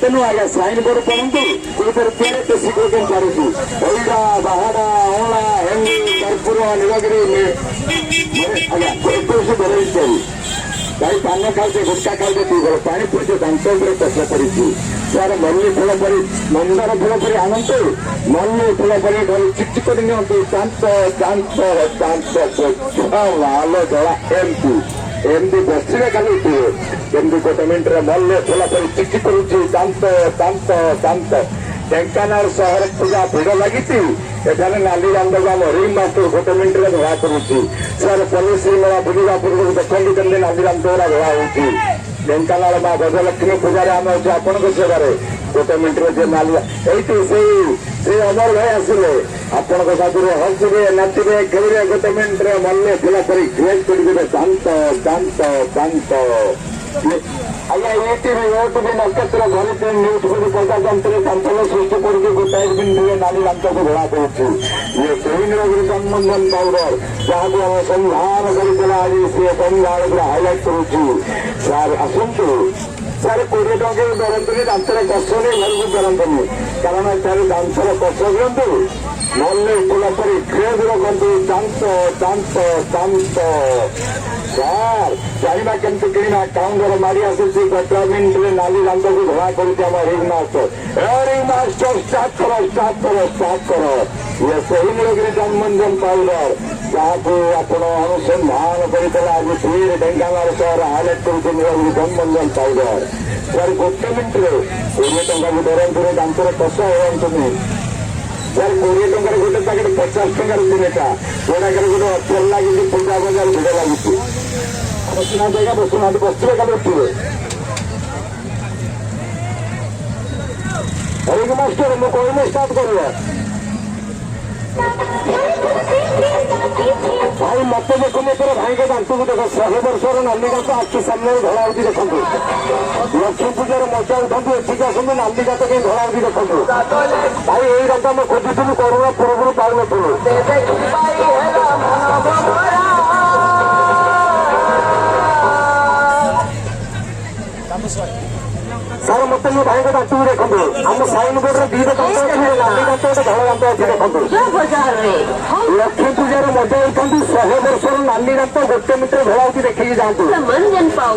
ତେଣୁ ଆଜ୍ଞା sign board ପଢନ୍ତୁ କୋଉଥିରେ ତିଆରି ଦେଶୀ କୋଉଠି ଚାଲୁଛି ହଇଡ଼ା ବାହାଡା ଅଁଳା ହେଙ୍ଗି କର୍ପୁର ନୀଳଗିରି ଆଜ୍ଞା 21 ଘର ଇତ୍ୟାଦି ଗାଈ ପାନ ଖାଉଛେ ଗୁଟକା ଖାଉଛେ ଦୁର୍ବଳ ପାଣି ପିଉଛେ ଦାନ୍ତ ଉପରେ କଷ କରିଛି ସାର୍ ମଲ୍ଲି ଫୁଲ ପରି ମନ୍ଦାର ଫୁଲ ପରି ଆଣନ୍ତୁ ମଲ୍ଲି ଫୁଲ ପରି ଘରେ ଚିକଚିକ କରି ନିଅନ୍ତୁ ଚାନ୍ତ ଚାନ୍ତ ଚାନ୍ତ ଲାଲ ଜଳା ଏମିତି ବସିବେ ଖାଲି ଉଠିବେ କେମିତି ଗୋଟେ ମିନିଟରେ ମଲ୍ଲି ଫୁଲ ପରି ଚିକଚିକ କରୁଛି ଚାନ୍ତ ଚାନ୍ତ ଚାନ୍ତ ଢେଙ୍କାନାଳ ସହର ପୂଜା ଭିଡ଼ ଲାଗିଛି ଏଠାରେ ନାଲି ରାମକୁ ଆମ ରିଂ ମାଷ୍ଟର ଗୋଟେ ମିନିଟରେ ଧଳା କରୁଛି ସାର୍ ପୋଲିସ ମେଳା ବୁଲିବା ପୂର୍ବରୁ ଦେଖନ୍ତି କେମିତି ନାଲି ରାମ ଦ୍ୱାରା ଧଳା ହଉଛି ଢେଙ୍କାନାଳ ମା ଗଜଲକ୍ଷ୍ମୀ ପୂଜାରେ ଆମେ ଅଛୁ ଆପଣଙ୍କ ସେବାରେ ଗୋଟେ ମିନିଟରେ ଯେ ନାଲି ଏଇଠି ସେଇ ଅମର ଭାଇ ଆସିଲେ ଆପଣଙ୍କ ସାଥିରେ ହସିବେ ନାଚିବେ ଖେଳିବେ ଗୋଟେ ମିନିଟରେ ମଲ୍ଲି ଫୁଲ ପରି କ୍ରିଏଟ୍ କରିବେ ଶାନ୍ତ ଶାନ୍ତ ଶାନ୍ତ ଆଜ୍ଞା ଏଇଟିଭି ନକ୍ଷତ୍ର ଧରିତ୍ରୀ ନ୍ୟୁଜ୍ କରି ପ୍ରଜାତନ୍ତ୍ର ଚାଞ୍ଚଲ୍ୟ ସୃଷ୍ଟି କରୁଛି ଗୋଟାଏ ମିନିଟରେ ନାଲି ରାମକୁ ଧଳା କରୁଛି ଇଏ ସେହି ନୀଳଗିରି ଜନ୍ମୋନ୍ମନ ପାଉଡର ଯାହାକୁ ଆମେ ସନ୍ଧାନ କରିଥିଲା ଆଜି ସିଏ ସନ୍ଧାନରେ ହାଇଲାଇଟ୍ କରୁଛି ସାର୍ ଆସନ୍ତୁ ସାର୍ 20 ଟଙ୍କା ଧରନ୍ତୁନି ଦାନ୍ତର କଷ ନେଇ ଘରକୁ ଧରନ୍ତୁନି କାରଣ ଏଠାରେ ଦାନ୍ତର କଷ ଦିଅନ୍ତୁ ମଲ୍ଲି ଫୁଲ ପରି କ୍ରେଜ୍ ରଖନ୍ତୁ ଚାନ୍ତ ଚାନ୍ତ ଚାନ୍ତ ସାର୍ ଜାଣିବା କେମିତି କିଣିବା କାଉଣ୍ଟର ମାଡ଼ି ଆସୁଛି ଗୋଟେ ମିନିଟରେ ନାଲି ରାମକୁ ଧଳା କରୁଛି ଆମ ରିଂ ମାଷ୍ଟର ଷ୍ଟାର୍ଟ କର ଇଏ ସେହି ନୀଳଗିରି ଜନ୍ମୋନ୍ମନ ପାଉଡର ଯାହାକୁ ଆପଣ ଅନୁସନ୍ଧାନ କରିଥିଲେ ଆଜି ଫିର ଢେଙ୍କାନାଳ ସହର ହାଇଲାଇଟ୍ କରୁଛି ନୀଳଗିରି ଜନ୍ମୋନ୍ମନ ପାଉଡର ସାର୍ ଗୋଟେ ମିନିଟରେ 20 ଟଙ୍କାକୁ ଧରନ୍ତୁନି ଦାନ୍ତର କଷ ହୁଅନ୍ତୁନି ସାର୍ 20 ଟଙ୍କାର ଗୋଟେ ପ୍ୟାକେଟ୍ 50 ଟଙ୍କାର ତିନିଟା ଯୋଉଟାକରେ ଗୋଟେ ଅଫର ଲାଗିଛି ପୂଜା ବଜାର ଭିଡ଼ ଲାଗୁଛି ବସୁନାହାନ୍ତି ଆଜ୍ଞା ବସୁନାହାନ୍ତି ବସିବେ ଖାଲି ଉଠିବେ ରିଂ ମାଷ୍ଟର ମୁଁ କହିଲେ ଷ୍ଟାର୍ଟ କରିବା ଭାଇ ମତେ ଦେଖୁନି ଏଥର ଭାଇଙ୍କ ଦାନ୍ତକୁ ଦେଖ 100 ବର୍ଷର ନାଲି ଦାନ୍ତ ଆଖି ସାମ୍ନାରେ ଧଳା ହଉଛି ଦେଖନ୍ତୁ ଲକ୍ଷ୍ମୀ ପୂଜାରେ ମଜା ଉଠନ୍ତୁ ଏଠିକି ଆସନ୍ତୁ ନାଲି ଦାନ୍ତ କେହି ଧଳା ହଉଛି ଦେଖନ୍ତୁ ଭାଇ ଏଇ ଦାନ୍ତ ଆମେ ଖୋଜୁଥିଲୁ କରୋନା ପୂର୍ବରୁ ପାଉନଥିଲୁ ସାର୍ ମତେ ମୋ ଭାଇଙ୍କ ଦାନ୍ତକୁ ଦେଖନ୍ତୁ ଆମ ସାଇନ୍ ବୋର୍ଡରେ ଦିଟା ଦାନ୍ତ ଅଛି ନାଲି ଦାନ୍ତ ଗୋଟେ ଧଳା ଦାନ୍ତ ଅଛି ଦେଖନ୍ତୁ ଲକ୍ଷ୍ମୀ ପୂଜାରେ ମଜା ଉଠନ୍ତୁ 100 ବର୍ଷର ନାଲି ଦାନ୍ତ ଗୋଟେ ମିନିଟରେ ଧଳା ହଉଛି ଦେଖିକି ଯାଆନ୍ତୁ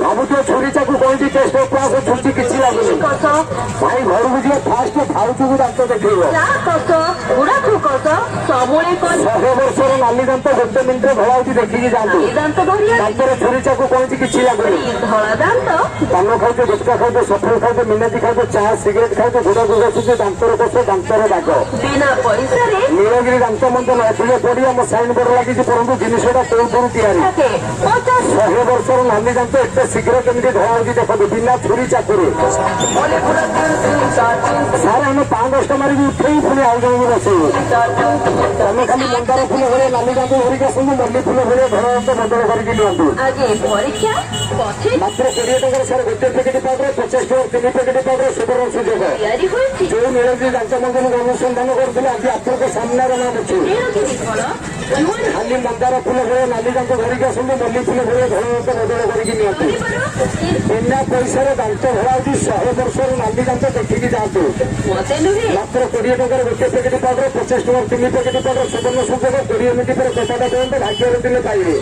ଭାବୁଥିବ ଛୁରୀ ଚାକୁ କହିଛି ଟେଷ୍ଟ କ୍ଲାସ୍ ଛୁଟି କିଛି ଲାଗୁନି ଭାଇ ଘରକୁ ଯିବ ଫାଷ୍ଟ ଭାଉଜକୁ ଦାନ୍ତ ଦେଖେଇବ 100 ବର୍ଷର ନାଲି ଦାନ୍ତ ଗୋଟେ ମିନିଟରେ ଧଳା ହଉଛି ଦେଖିକି ଯାଆନ୍ତୁ ଦାନ୍ତର ଛୁରୀ ଚାକୁ କହିଛି କିଛି ଲାଗୁନି ପାନ ଖାଉଛେ ଗୁଟକା ଖାଉଛେ ସଫଳ ଖାଉଛେ ମିନାତି ଖାଉଛେ ଚା ସିଗାରେଟ୍ ଖାଉଛେ ଘୋଡ଼ାକୁ ବସୁଛେ ଦାନ୍ତର କଷ ଦାନ୍ତର ଦାଗ ନୀଳଗିରି ଦାନ୍ତ ମନ୍ଦିର ଅଧିକ ପଡ଼ି ଆମ ସାଇନ୍ ବୋର୍ଡ ଲାଗିଛି ପରନ୍ତୁ ଜିନିଷଟା କୋଉଠୁ ତିଆରି 100 ବର୍ଷର ନାଲି ଦାନ୍ତ ଏତେ ଶୀଘ୍ର କେମିତି ଧଳା ହଉଛି ଦେଖନ୍ତୁ ବିନା ଛୁରୀ ଚାକୁରେ ସାର୍ ଆମେ 5-10 ମାରିକି ଉଠେଇ ପୁଣି ଆଉ ଜଣଙ୍କୁ ବସେଇବୁ ତମେ ଖାଲି ମନ୍ଦାର ଫୁଲ ଭଳିଆ ନାଲି ଦାନ୍ତ ଧରିକି ଆସନ୍ତୁ ମଲ୍ଲି ଫୁଲ ଭଳିଆ ଧଳା ଦାନ୍ତ ବଦଳ କରିକି ନିଅନ୍ତୁ ମାତ୍ର 20 ଟଙ୍କାରେ ସାର୍ ଗୋଟେ ପ୍ୟାକେଟ୍ ପାଉଡର 50 ଟଙ୍କା 3 ପ୍ୟାକେଟ୍ ପାଉଡର ସୁବର୍ଣ୍ଣ ସୁଯୋଗ ଯୋଉ ନୀଳଗିରି ଦାନ୍ତ ମନ୍ଦିରକୁ ଅନୁସନ୍ଧାନ କରୁଥିଲେ ଆଜି ଆପଣଙ୍କ ସାମ୍ନାରେ ନାଁ ଅଛି ଖାଲି ମନ୍ଦାର ଫୁଲ ଭଳିଆ ନାଲି ଦାନ୍ତ ଧରିକି ଆସନ୍ତୁ ମଲ୍ଲି ଫୁଲ ଭଳିଆ ଧଳା ଦାନ୍ତ ବଦଳ କରିକି ନିଅନ୍ତୁ ବିନା ପଇସାରେ ଦାନ୍ତ ଧଳା ହଉଛି 100 ବର୍ଷର ନାଲି ଦାନ୍ତ ଦେଖିକି ଯାଆନ୍ତୁ ମାତ୍ର 20 ଟଙ୍କାରେ ଗୋଟେ ପ୍ୟାକେଟ୍ ପାଉଡର 50 ଟଙ୍କା 3 ପ୍ୟାକେଟ୍ ପାଉଡର ସୁବର୍ଣ୍ଣ ସୁଯୋଗ 20 ମିନିଟ୍ ପରେ କଥାଟା କୁହନ୍ତୁ ଭାଗ୍ୟରେ ଦିନେ ପାଇବେ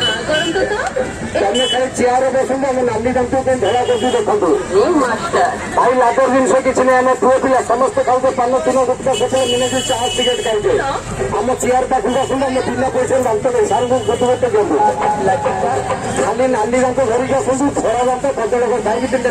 ତମେ ଖାଲି ଚେୟାରରେ ବସନ୍ତୁ ଆମ ନାଲି ଦାନ୍ତ କେମିତି ଧଳା କରୁଛୁ ଦେଖନ୍ତୁ ଭାଇ ଲାଭର ଜିନିଷ କିଛି ନାହିଁ ଆମେ ପୁଅ ପିଲା ସମସ୍ତେ ଖାଉଛେ ପାନ ଚୁନ ଗୁଟକା ସକାଳେ ମିନିଟ୍ ଚା ସିଗାରେଟ୍ ଖାଉଛେ ଆମ ଚେୟାର ପାଖକୁ ଆସନ୍ତୁ ଆମେ ବିନା ପଇସାରେ ଦାନ୍ତ ସାରଙ୍କୁ ଗୋଟେ ଦିଅନ୍ତୁ ଖାଲି ନାଲି ଦାନ୍ତ ଧରିକି ଆସନ୍ତୁ ଧଳା ଦାନ୍ତ ବଦଳ କରି ଖାଇକି 3ଟା